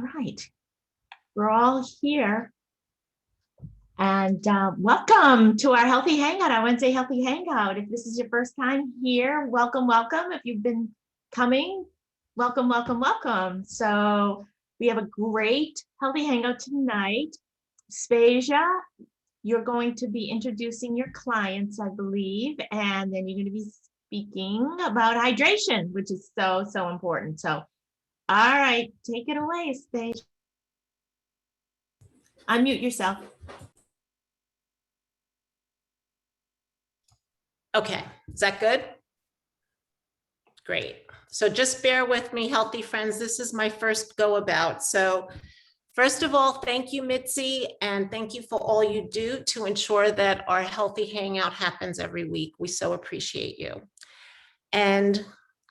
right, we're all here. And welcome to our Healthy Hangout, our Wednesday Healthy Hangout. If this is your first time here, welcome, welcome. If you've been coming, welcome, welcome, welcome. So we have a great Healthy Hangout tonight. Aspasia, you're going to be introducing your clients, I believe, and then you're going to be speaking about hydration, which is so, so important. So, all right, take it away, Aspasia. Unmute yourself. Okay, is that good? Great. So just bear with me, healthy friends. This is my first go about. So first of all, thank you, Mitzi, and thank you for all you do to ensure that our healthy hangout happens every week. We so appreciate you. And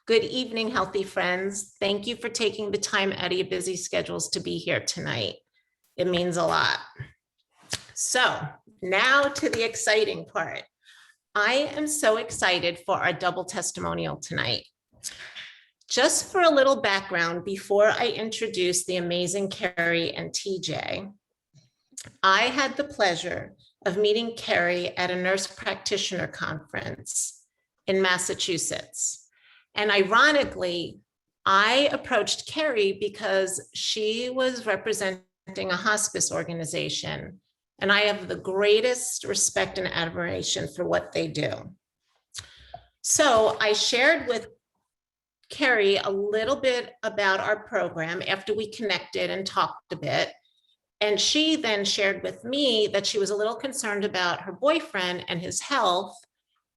good evening, healthy friends. Thank you for taking the time out of your busy schedules to be here tonight. It means a lot. So now to the exciting part. I am so excited for our double testimonial tonight. Just for a little background before I introduce the amazing Carrie and TJ, I had the pleasure of meeting Carrie at a nurse practitioner conference in Massachusetts. And ironically, I approached Carrie because she was representing a hospice organization, and I have the greatest respect and admiration for what they do. So I shared with Carrie a little bit about our program after we connected and talked a bit. And she then shared with me that she was a little concerned about her boyfriend and his health,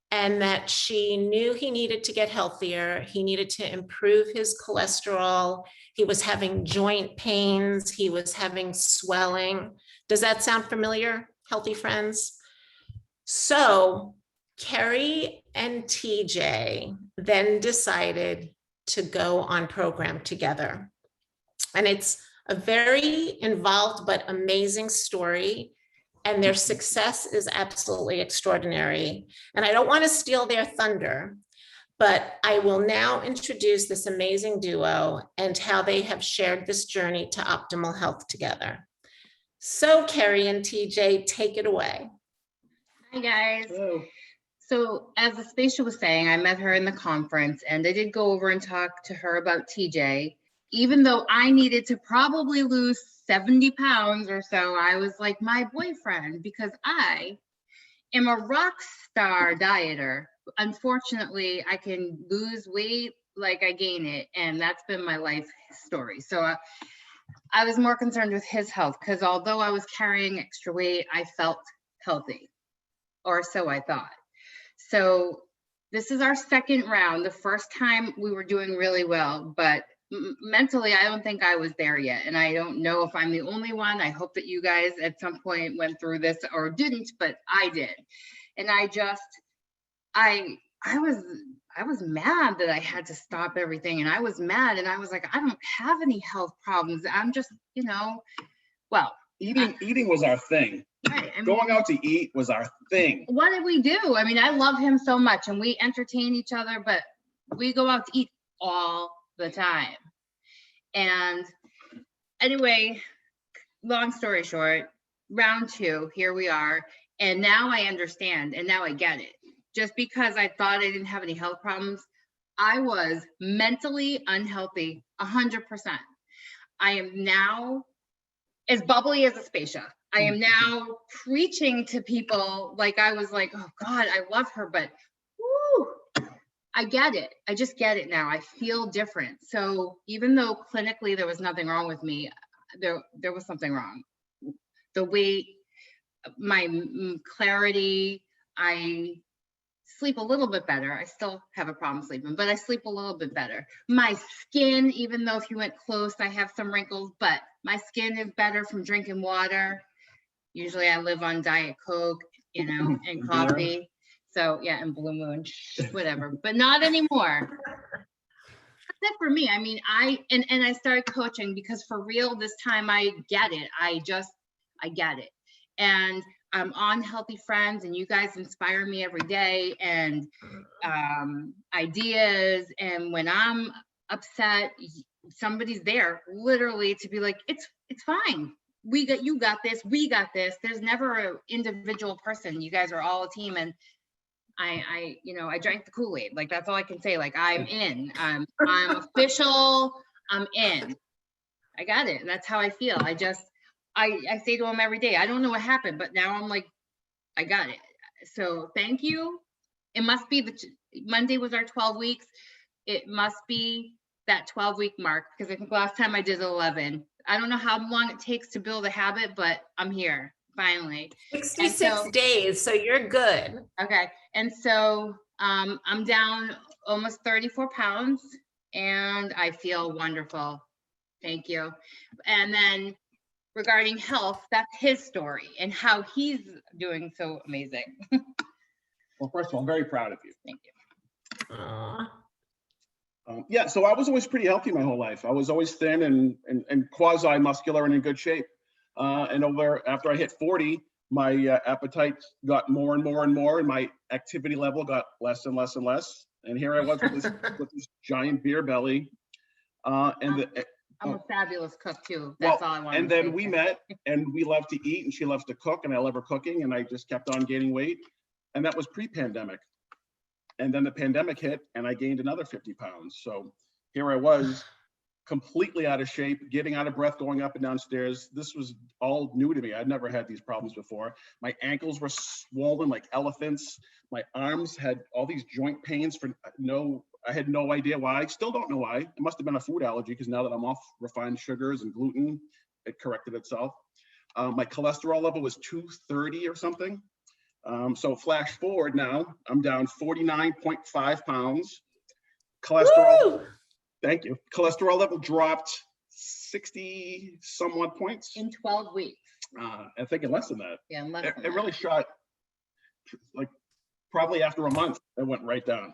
and that she knew he needed to get healthier. He needed to improve his cholesterol. He was having joint pains. He was having swelling. Does that sound familiar, healthy friends? So Carrie and TJ then decided to go on program together. And it's a very involved but amazing story. And their success is absolutely extraordinary. And I don't want to steal their thunder, but I will now introduce this amazing duo and how they have shared this journey to optimal health together. So Carrie and TJ, take it away. Hi guys. Hello. So as Aspasia was saying, I met her in the conference and I did go over and talk to her about TJ. Even though I needed to probably lose 70 pounds or so, I was like my boyfriend, because I am a rock star dieter. Unfortunately, I can lose weight like I gain it, and that's been my life story. So I was more concerned with his health, because although I was carrying extra weight, I felt healthy, or so I thought. So this is our second round. The first time we were doing really well, but mentally, I don't think I was there yet. And I don't know if I'm the only one. I hope that you guys at some point went through this or didn't, but I did. And I was mad that I had to stop everything. And I was mad, and I was like, I don't have any health problems. I'm just, well. Eating was our thing. Right. I mean, going out to eat was our thing. What did we do? I mean, I love him so much and we entertain each other, but we go out to eat all the time. And anyway, long story short, round two, here we are. And now I understand, and now I get it. Just because I thought I didn't have any health problems, I was mentally unhealthy 100%. I am now as bubbly as Aspasia. I am now preaching to people like I was like, oh God, I love her, but woo, I get it. I just get it now. I feel different. So even though clinically there was nothing wrong with me, there was something wrong. The weight, my clarity, I sleep a little bit better. I still have a problem sleeping, but I sleep a little bit better. My skin, even though if you went close, I have some wrinkles, but my skin is better from drinking water. Usually I live on Diet Coke, and coffee. So yeah, and Blue Moon, whatever, but not anymore. That's it for me. I mean, I started coaching because for real, this time I get it. I get it. And I'm on Healthy Friends, and you guys inspire me every day, and ideas. And when I'm upset, somebody's there literally to be like, it's fine. You got this. We got this. There's never an individual person. You guys are all a team. And I drank the Kool-Aid. Like, that's all I can say. Like, I'm in. I'm official. I'm in. I got it. That's how I feel. I say to him every day, I don't know what happened, but now I'm like, I got it. So thank you. It must be Monday was our 12 weeks. It must be that 12-week mark, because I think last time I did 11. I don't know how long it takes to build a habit, but I'm here finally. 66 days, so you're good. Okay. And so I'm down almost 34 pounds and I feel wonderful. Thank you. And then regarding health, that's his story and how he's doing so amazing. Well, first of all, I'm very proud of you. Thank you. Aw. Yeah, so I was always pretty healthy my whole life. I was always thin and quasi-muscular and in good shape. And after I hit 40, my appetite got more and more and more, and my activity level got less and less and less. And here I was with this giant beer belly. I'm a fabulous cook too. That's all I want. And then we met, and we love to eat, and she loves to cook, and I love her cooking, and I just kept on gaining weight. And that was pre-pandemic. And then the pandemic hit, and I gained another 50 pounds. So here I was, completely out of shape, getting out of breath, going up and down stairs. This was all new to me. I'd never had these problems before. My ankles were swollen like elephants. My arms had all these joint pains I had no idea why. I still don't know why. It must have been a food allergy, because now that I'm off refined sugars and gluten, it corrected itself. My cholesterol level was 230 or something. So flash forward now, I'm down 49.5 pounds. Cholesterol, Woo! thank you. Cholesterol level dropped 60 somewhat points. in 12 weeks. I think in less than that. Yeah, in less It than really that. shot, like probably after a month, it went right down.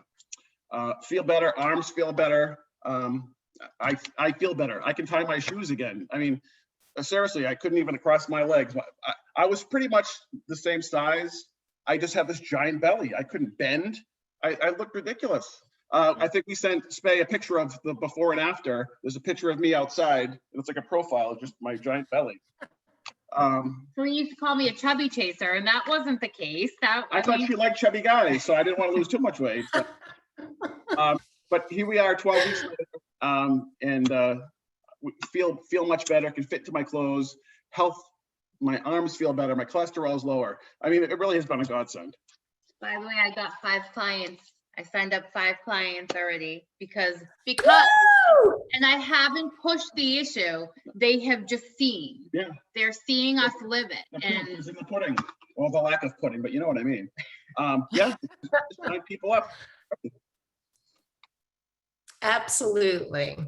Feel better, arms feel better. I feel better. I can tie my shoes again. I mean, seriously, I couldn't even cross my legs. I was pretty much the same size. I just have this giant belly. I couldn't bend. I looked ridiculous. I think we sent Spay a picture of the before and after. There's a picture of me outside. It's like a profile of just my giant belly. So he used to call me a chubby chaser, and that wasn't the case. I thought she liked chubby guys, so I didn't want to lose too much weight. But here we are 12 weeks later, and we feel much better, can fit to my clothes. Health, my arms feel better, my cholesterol is lower. I mean, it really has been a godsend. By the way, I got 5 clients. I signed up 5 clients already because, Woo! and I haven't pushed the issue. They have just seen. Yeah. They're seeing us live The it. proof And is in the pudding, or the lack of pudding, but you know what I mean. Yeah, just sign people up. Absolutely.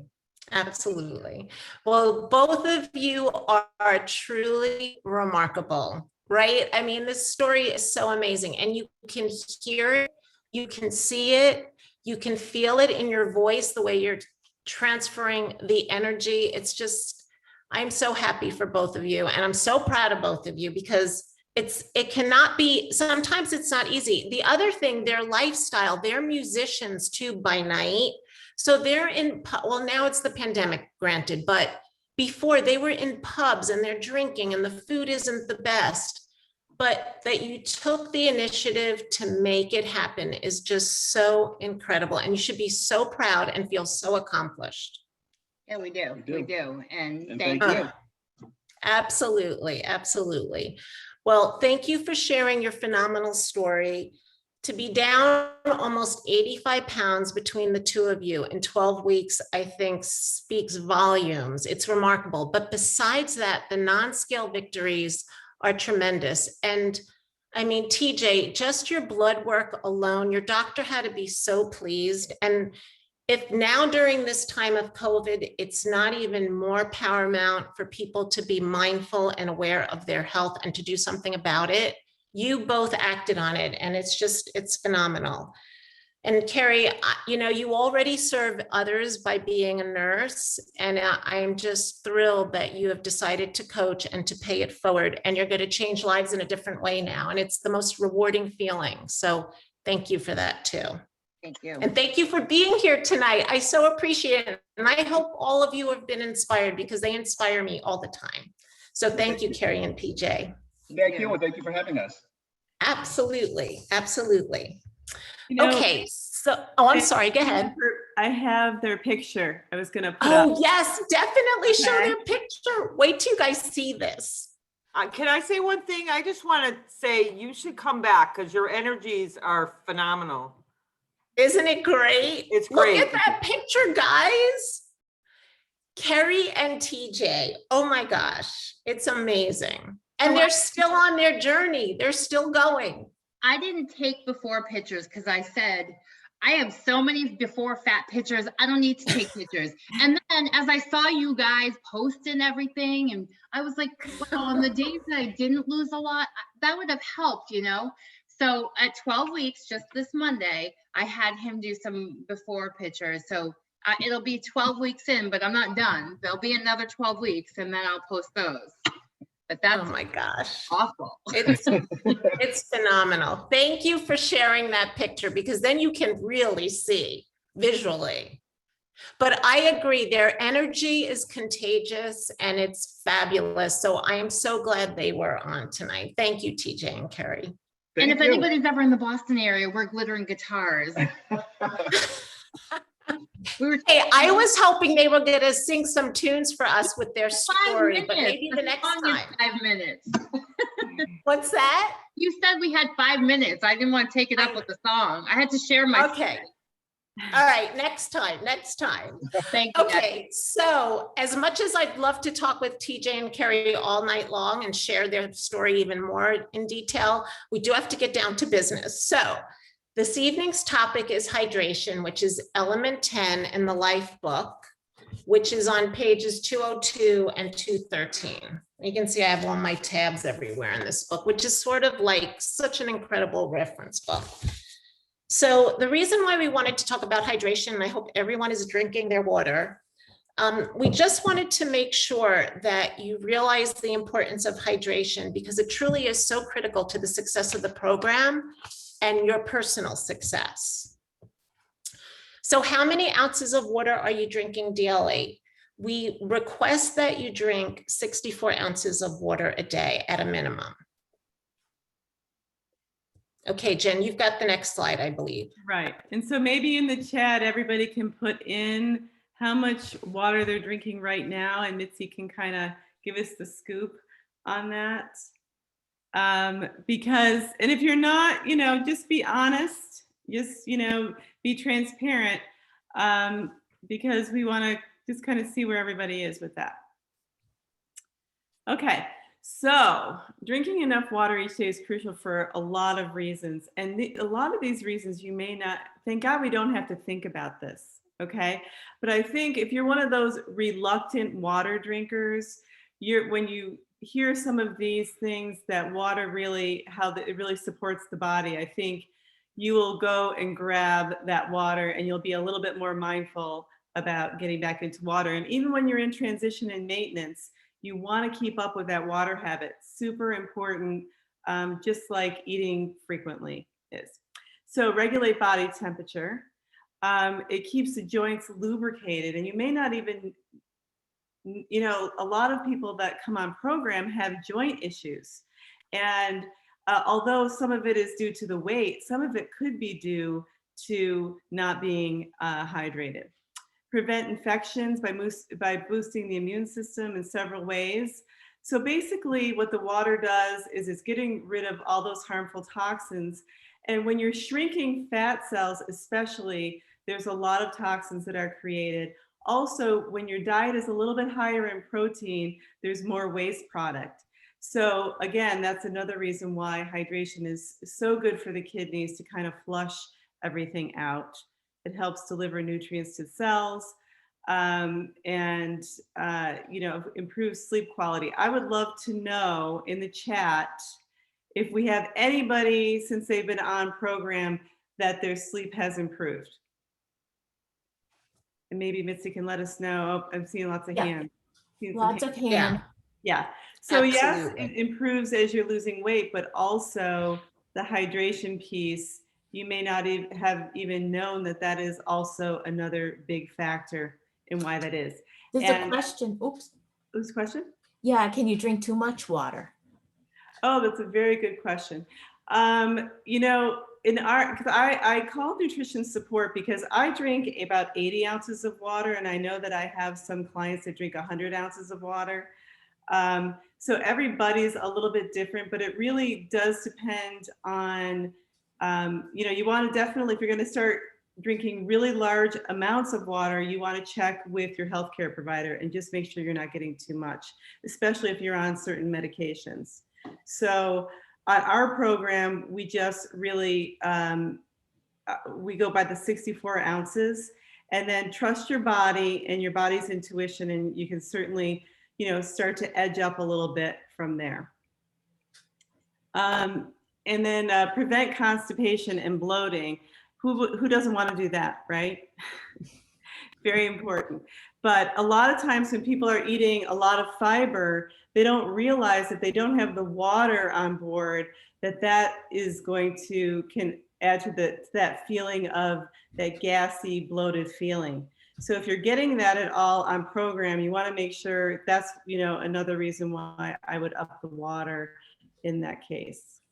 Absolutely. Well, both of you are truly remarkable, right? I mean, this story is so amazing, and you can hear it, you can see it, you can feel it in your voice, the way you're transferring the energy. It's just, I'm so happy for both of you, and I'm so proud of both of you, because it cannot be, sometimes it's not easy. The other thing, their lifestyle, they're musicians too by night. So they're well, now it's the pandemic, granted, but before they were in pubs and they're drinking and the food isn't the best, but that you took the initiative to make it happen is just so incredible. And you should be so proud and feel so accomplished. yeah, we do. We do. We do. And And thank thank you. you. Absolutely, absolutely. Well, thank you for sharing your phenomenal story. To be down almost 85 pounds between the two of you in 12 weeks, I think speaks volumes. It's remarkable. But besides that, the non-scale victories are tremendous. And I mean, TJ, just your blood work alone, your doctor had to be so pleased. And if now during this time of COVID, it's not even more paramount for people to be mindful and aware of their health and to do something about it, you both acted on it, and it's phenomenal. And Carrie, you already serve others by being a nurse, and I'm just thrilled that you have decided to coach and to pay it forward, and you're going to change lives in a different way now, and it's the most rewarding feeling. So thank you for that too. Thank you. And thank you for being here tonight. I so appreciate it. And I hope all of you have been inspired because they inspire me all the time. So thank you, Carrie and PJ. Thank you, and thank you for having us. Absolutely, absolutely. You know, Okay, so, oh, I'm I- sorry, go ahead. I have their picture. I was gonna put up. Oh, yes, definitely show Okay. their picture. Wait till you guys see this. Can I say one thing? I just want to say you should come back because your energies are phenomenal. Isn't it great? It's Look great. at that picture, guys. Carrie and TJ. Oh my gosh, it's amazing. And Oh, they're still on their journey. They're still going. I didn't take before pictures because I said, I have so many before fat pictures. I don't need to take pictures. And then as I saw you guys posting everything, and I was like, well, on the days that I didn't lose a lot, that would have helped, you know? So at 12 weeks, just this Monday, I had him do some before pictures. So it'll be 12 weeks in, but I'm not done. There'll be another 12 weeks and then I'll post those. But that's Oh my gosh. awful. It's phenomenal. Thank you for sharing that picture because then you can really see visually. But I agree, their energy is contagious and it's fabulous. So I am so glad they were on tonight. Thank you, TJ and Carrie. And Thank if you. anybody's ever in the Boston area, we're glittering guitars. We were Hey, I was hoping they were gonna sing some tunes for us with their 5 story, but minutes. maybe the next song is time. 5 minutes. What's that? You said we had 5 minutes. I didn't want to take it up with the song. I had to share my. Okay. All right, next time. Thank you. guys. Okay, so as much as I'd love to talk with TJ and Carrie all night long and share their story even more in detail, we do have to get down to business. So this evening's topic is hydration, which is element 10 in the Life book, which is on pages 202 and 213. You can see I have all my tabs everywhere in this book, which is sort of like such an incredible reference book. So the reason why we wanted to talk about hydration, and I hope everyone is drinking their water, we just wanted to make sure that you realize the importance of hydration because it truly is so critical to the success of the program and your personal success. So how many ounces of water are you drinking daily? We request that you drink 64 ounces of water a day at a minimum. Okay, Jen, you've got the next slide, I believe. Right. And so maybe in the chat, everybody can put in how much water they're drinking right now, and Mitzi can kind of give us the scoop on that. Because, and if you're not, just be honest, just, be transparent, because we want to just kind of see where everybody is with that. Okay. So drinking enough water each day is crucial for a lot of reasons. And a lot of these reasons you may not, thank God we don't have to think about this, okay? But I think if you're one of those reluctant water drinkers, when you hear some of these things that water really, it really supports the body, I think you will go and grab that water and you'll be a little bit more mindful about getting back into water. And even when you're in transition and maintenance, you want to keep up with that water habit. Super important, just like eating frequently is. So regulate body temperature. It keeps the joints lubricated, and you may not even, a lot of people that come on program have joint issues. And although some of it is due to the weight, some of it could be due to not being hydrated. Prevent infections by boosting the immune system in several ways. So basically what the water does is it's getting rid of all those harmful toxins. And when you're shrinking fat cells, especially, there's a lot of toxins that are created. Also, when your diet is a little bit higher in protein, there's more waste product. So again, that's another reason why hydration is so good for the kidneys to kind of flush everything out. It helps deliver nutrients to cells and, improves sleep quality. I would love to know in the chat if we have anybody since they've been on program that their sleep has improved. And maybe Mitzi can let us know. Oh, I'm seeing lots of hands. Lots of hands. Yeah. So yes, Absolutely. it improves as you're losing weight, but also the hydration piece you may not have even known that that is also another big factor in why that is. There's a And question. Oops. whose question? Yeah, can you drink too much water? Oh, that's a very good question. You know, because I call nutrition support because I drink about 80 ounces of water, and I know that I have some clients that drink 100 ounces of water. So everybody's a little bit different, but it really does depend on, you know, you want to definitely, if you're going to start drinking really large amounts of water, you want to check with your healthcare provider and just make sure you're not getting too much, especially if you're on certain medications. So on our program, we just really, we go by the 64 ounces, and then trust your body and your body's intuition, and you can certainly, you know, start to edge up a little bit from there. And then prevent constipation and bloating. Who doesn't want to do that, right? Very important. But a lot of times when people are eating a lot of fiber, they don't realize that they don't have the water on board, that is going to, can add to that feeling of that gassy, bloated feeling. So if you're getting that at all on program, you want to make sure that's, you know, another reason why I would up the water in that case.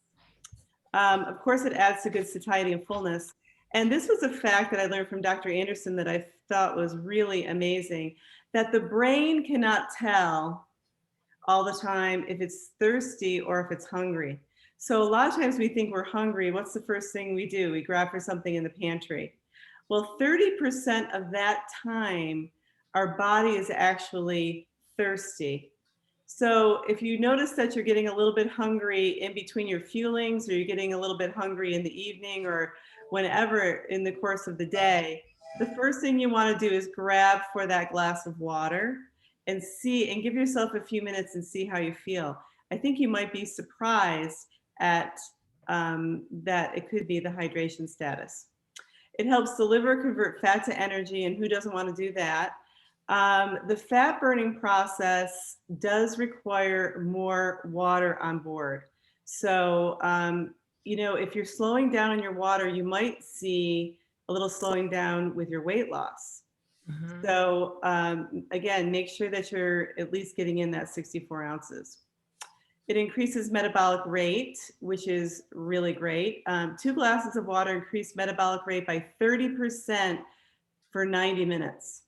Of course, it adds to good satiety and fullness. And this was a fact that I learned from Dr. Anderson that I thought was really amazing, that the brain cannot tell all the time if it's thirsty or if it's hungry. So a lot of times we think we're hungry. What's the first thing we do? We grab for something in the pantry. Well, 30% of that time, our body is actually thirsty. So if you notice that you're getting a little bit hungry in between your fuelings, or you're getting a little bit hungry in the evening or whenever in the course of the day, the first thing you want to do is grab for that glass of water and see, and give yourself a few minutes and see how you feel. I think you might be surprised at that it could be the hydration status. It helps the liver convert fat to energy, and who doesn't want to do that? The fat burning process does require more water on board. So, you know, if you're slowing down on your water, you might see a little slowing down with your weight loss. Mhm. So again, make sure that you're at least getting in that 64 ounces. It increases metabolic rate, which is really great. 2 glasses of water increase metabolic rate by 30% for 90 minutes,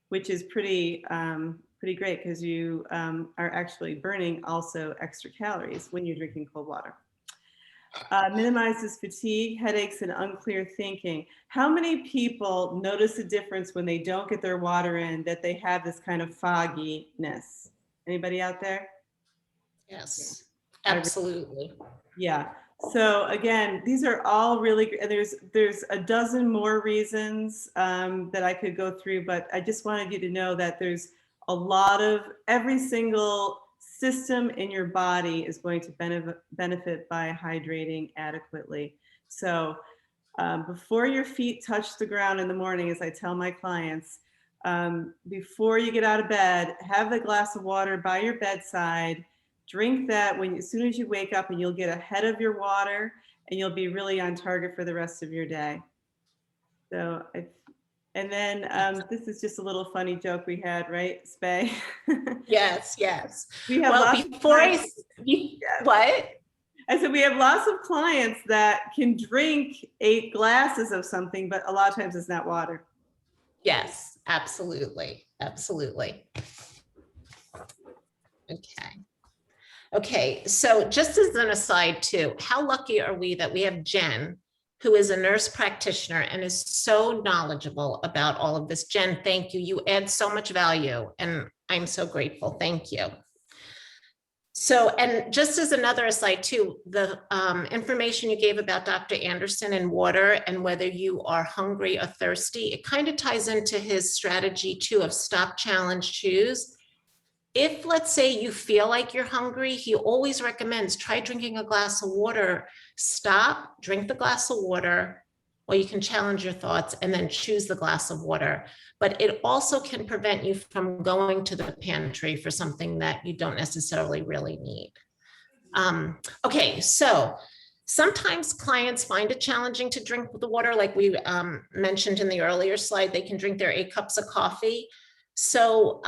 which is pretty great because you are actually burning also extra calories when you're drinking cold water. Minimizes fatigue, headaches, and unclear thinking. How many people notice a difference when they don't get their water in, that they have this kind of fogginess? Anybody out there? Yes, absolutely. Yeah. So again, these are all really, there's a dozen more reasons that I could go through, but I just wanted you to know that there's a lot of, every single system in your body is going to benefit by hydrating adequately. So before your feet touch the ground in the morning, as I tell my clients, before you get out of bed, have a glass of water by your bedside. Drink that as soon as you wake up, and you'll get ahead of your water, and you'll be really on target for the rest of your day. So, and then this is just a little funny joke we had, right, Spay? Yes, yes. We have Well, lots before of clients, what? I said we have lots of clients that can drink 8 glasses of something, but a lot of times it's not water. Yes, absolutely, absolutely. Okay. Okay, so just as an aside too, how lucky are we that we have Jen, who is a nurse practitioner and is so knowledgeable about all of this. Jen, thank you. You add so much value, and I'm so grateful. Thank you. So, and just as another aside too, the information you gave about Dr. Anderson and water and whether you are hungry or thirsty, it kind of ties into his strategy too of stop, challenge, choose. If, let's say, you feel like you're hungry, he always recommends try drinking a glass of water, stop, drink the glass of water, or you can challenge your thoughts and then choose the glass of water. But it also can prevent you from going to the pantry for something that you don't necessarily really need. Okay, so Sometimes clients find it challenging to drink the water, like we mentioned in the earlier slide, they can drink their 8 cups of coffee. So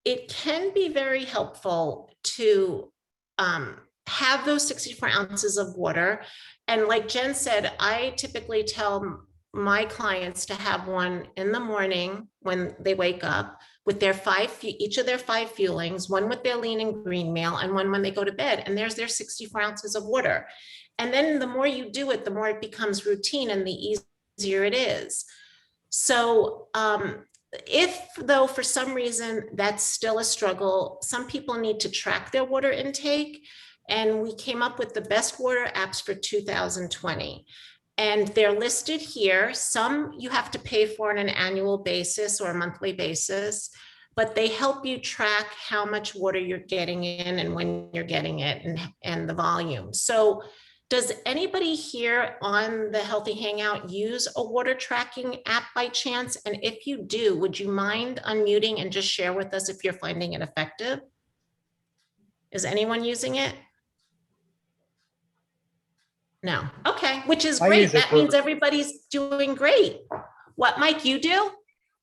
it can be very helpful to have those 64 ounces of water. And like Jen said, I typically tell my clients to have one in the morning when they wake up with their each of their 5 fuelings, one with their lean and green meal, and one when they go to bed. And there's their 64 ounces of water. And then the more you do it, the more it becomes routine and the easier it is. So if though, for some reason, that's still a struggle, some people need to track their water intake. And we came up with the best water apps for 2020. And they're listed here. Some you have to pay for on an annual basis or a monthly basis, but they help you track how much water you're getting in and when you're getting it and the volume. So does anybody here on the Healthy Hangout use a water tracking app by chance? And if you do, would you mind unmuting and just share with us if you're finding it effective? Is anyone using it? No. Okay, which is I great. use it That means for- everybody's doing great. What, Mike, you do?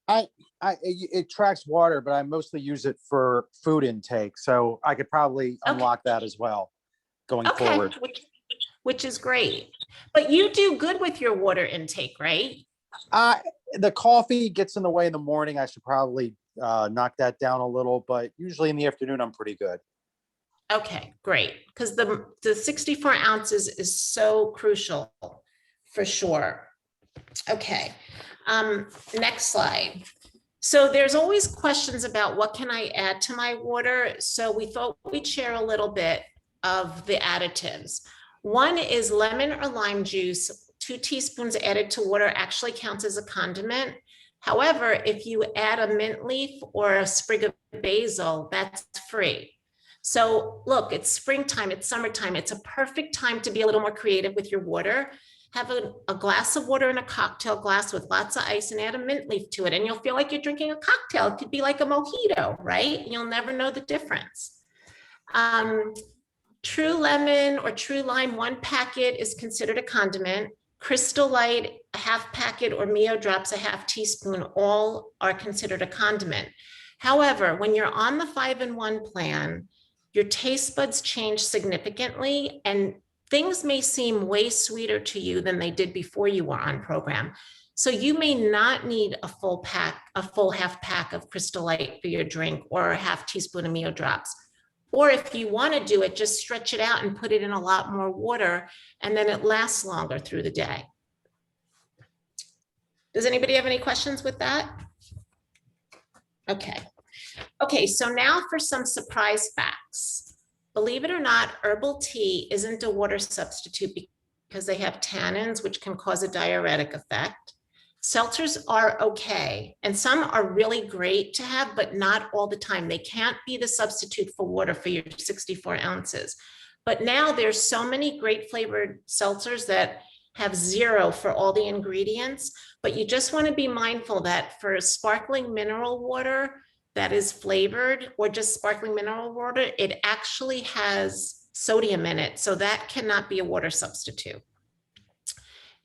It tracks water, but I mostly use it for food intake. So I could probably Okay. unlock that as well going Okay, forward. which is great. But you do good with your water intake, right? The coffee gets in the way in the morning. I should probably knock that down a little, but usually in the afternoon, I'm pretty good. Okay, great. Because the 64 ounces is so crucial for sure. Okay, next slide. So there's always questions about what can I add to my water? So we thought we'd share a little bit of the additives. One is lemon or lime juice. 2 teaspoons added to water actually counts as a condiment. However, if you add a mint leaf or a sprig of basil, that's free. So look, it's springtime, it's summertime. It's a perfect time to be a little more creative with your water. Have a glass of water in a cocktail glass with lots of ice and add a mint leaf to it. And you'll feel like you're drinking a cocktail. It could be like a mojito, right? You'll never know the difference. True lemon or true lime, 1 packet is considered a condiment. Crystal Light, a 1/2 packet, or Mio Drops, a 1/2 teaspoon, all are considered a condiment. However, when you're on the 5-in-1 plan, your taste buds change significantly and things may seem way sweeter to you than they did before you were on program. So you may not need a full 1/2 pack of Crystal Light for your drink or a 1/2 teaspoon of Mio Drops. Or if you want to do it, just stretch it out and put it in a lot more water, and then it lasts longer through the day. Does anybody have any questions with that? Okay. Okay, so now for some surprise facts. Believe it or not, herbal tea isn't a water substitute because they have tannins, which can cause a diuretic effect. Seltzers are okay, and some are really great to have, but not all the time. They can't be the substitute for water for your 64 ounces. But now there's so many great flavored seltzers that have 0 for all the ingredients, but you just want to be mindful that for sparkling mineral water that is flavored or just sparkling mineral water, it actually has sodium in it. So that cannot be a water substitute.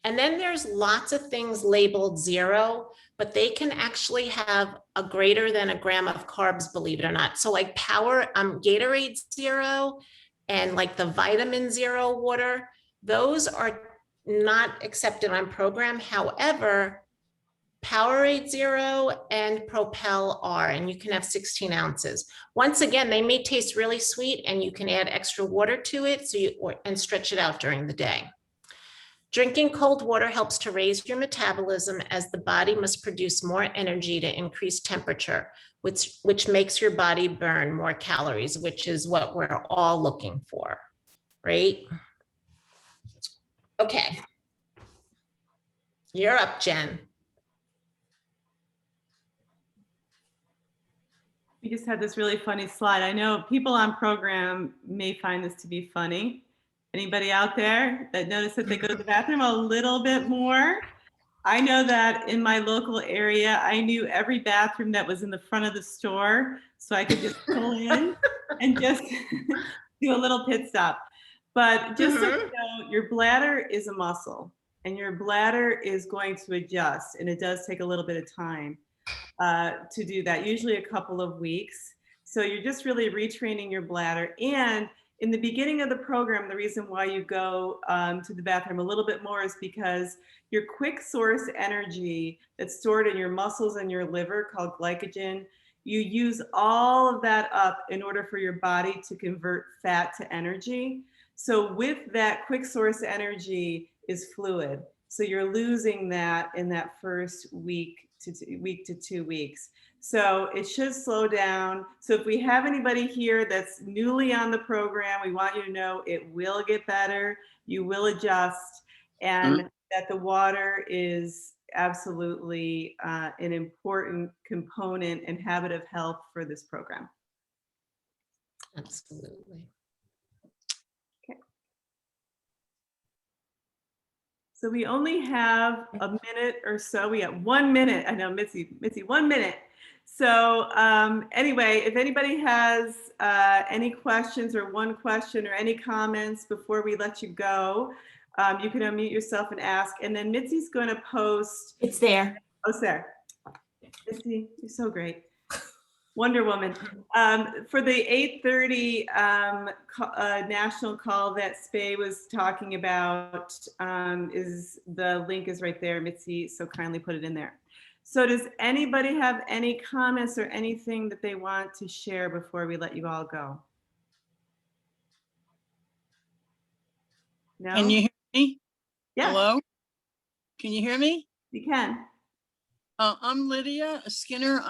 And then there's lots of things labeled 0, but they can actually have a greater than 1 gram of carbs, believe it or not. So like Gatorade 0 and like the vitamin 0 water, those are not accepted on program. However, Powerade 0 and Propel are, and you can have 16 ounces. Once again, they may taste really sweet and you can add extra water to it and stretch it out during the day. Drinking cold water helps to raise your metabolism as the body must produce more energy to increase temperature, which makes your body burn more calories, which is what we're all looking for, right? Okay. You're up, Jen. We just had this really funny slide. I know people on program may find this to be funny. Anybody out there that noticed that they go to the bathroom a little bit more? I know that in my local area, I knew every bathroom that was in the front of the store, so I could just pull in and just do a little pit stop. But just so you Mhm. know, your bladder is a muscle and your bladder is going to adjust, and it does take a little bit of time to do that, usually a couple of weeks. So you're just really retraining your bladder. And in the beginning of the program, the reason why you go to the bathroom a little bit more is because your quick source energy that's stored in your muscles and your liver, called glycogen, you use all of that up in order for your body to convert fat to energy. So with that quick source energy is fluid. So you're losing that in that first week to 2 weeks. So it should slow down. So if we have anybody here that's newly on the program, we want you to know it will get better. You will adjust, and that the water is absolutely an important component and habit of health for this program. Absolutely. So we only have a minute or so. We have 1 minute. I know, Mitzi, 1 minute. So anyway, if anybody has any questions or one question or any comments before we let you go, you can unmute yourself and ask. And then Mitzi's going to post. It's there. Oh, Sarah. Mitzi, you're so great. Wonder Woman. For the 8:30 national call that Spay was talking about, is the link is right there, Mitzi, so kindly put it in there. So does anybody have any comments or anything that they want to share before we let you all go? No? Can you hear me? Yes, Hello? Can you hear me? you can. I'm Lydia Skinner.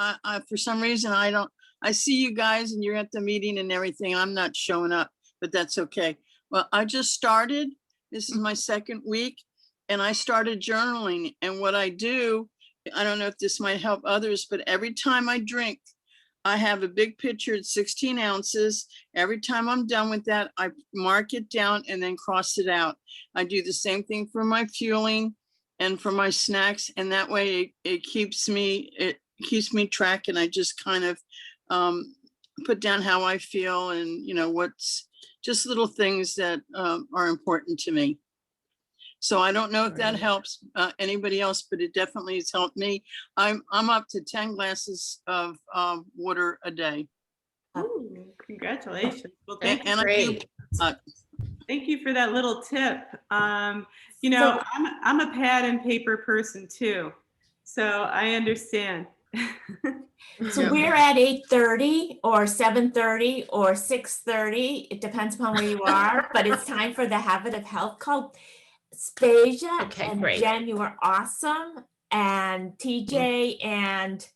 For some reason, I see you guys and you're at the meeting and everything. I'm not showing up, but that's okay. Well, I just started. This is my second week and I started journaling. And what I do, I don't know if this might help others, but every time I drink, I have a big picture at 16 ounces. Every time I'm done with that, I mark it down and then cross it out. I do the same thing for my fueling and for my snacks. And that way it keeps me track. And I just kind of put down how I feel and, you know, what's just little things that are important to me. So I don't know if that helps anybody else, but it definitely has helped me. I'm up to 10 glasses of water a day. Ooh, congratulations. Well, And, thank you. and I do, Thank you for that little tip. You know, I'm a pad and paper person too, so I understand. So Yeah. we're at 8:30 or 7:30 or 6:30. It depends upon where you are, but it's time for the Habit of Health call. Aspasia Okay, and great. Jen, you are awesome. And TJ and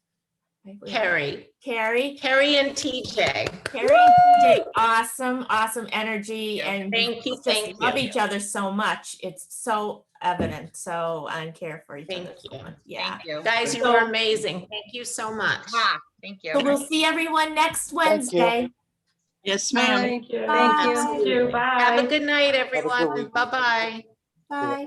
Carrie Carrie. and TJ. Carrie and TJ, awesome energy. Yeah, And thank you, just thank love you. each other so much. It's so evident. So and care for each Thank other so you. much. Yeah. Thank you. Guys, you So- were amazing. Thank you so much. Ah, thank you. So we'll see everyone next Wednesday. yes, ma'am. Thank you. Bye. Thank you. Have a Bye. good night, good everyone. week. Bye-bye. Bye.